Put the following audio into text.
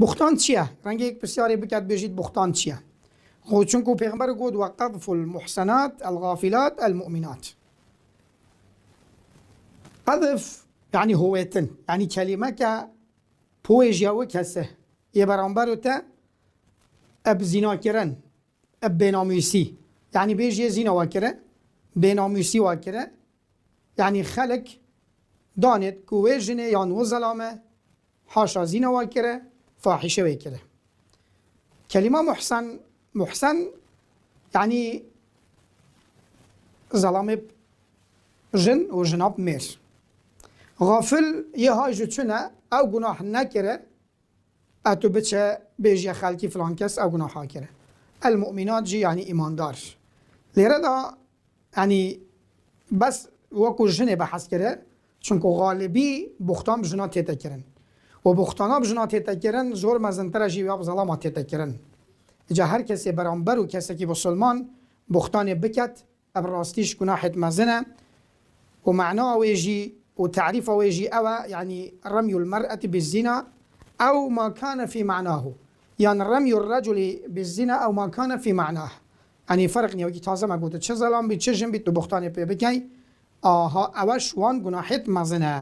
بختان چیه؟ رنگ یک بسیاری بکرد بجید بختان چیه؟ خود چونکو پیغمبر گود و قذف المحسنات الغافلات المؤمنات. قذف یعنی هویتن، یعنی کلمه که پویج یاوه کسه یه برانبرو تا اب زنا کرن اب بیناموسی، یعنی بیج یه زنا واکره بیناموسی واکره، یعنی خلق دانت کوه جنه یا نو ظلامه حاشا زنا واکره فاحشه ویکره. کلمه محسن یعنی ظلام جن و جناب میر. غافل یه های جتونه او گناه نکره اتو بچه بیجی خلقی فلان کس او گناه ها کره. المؤمنات جی یعنی ایماندار. لیره دا یعنی بس وکو جنه بحث کره چونکو غالبی بختان بجنا تیتا کرن و بختانا بجنا تیتا کرن زور مزنتر جی بیاب ظلامات تیتا کرن. اجا هر کسی برانبر و کسی که بسلمان بختان بکت اب راستیش گناحت مزنه و معنا ويجي وتعريف ويجي أو يعني رمي المرأة بالزنا أو ما كان في معناه، يعني رمي الرجل بالزنا أو ما كان في معناه. يعني فرق نيوكي تازه ما قلت چه ظلام بي چه جن بي تو بختان بي بكي آها اوش وان گناحت مزنه.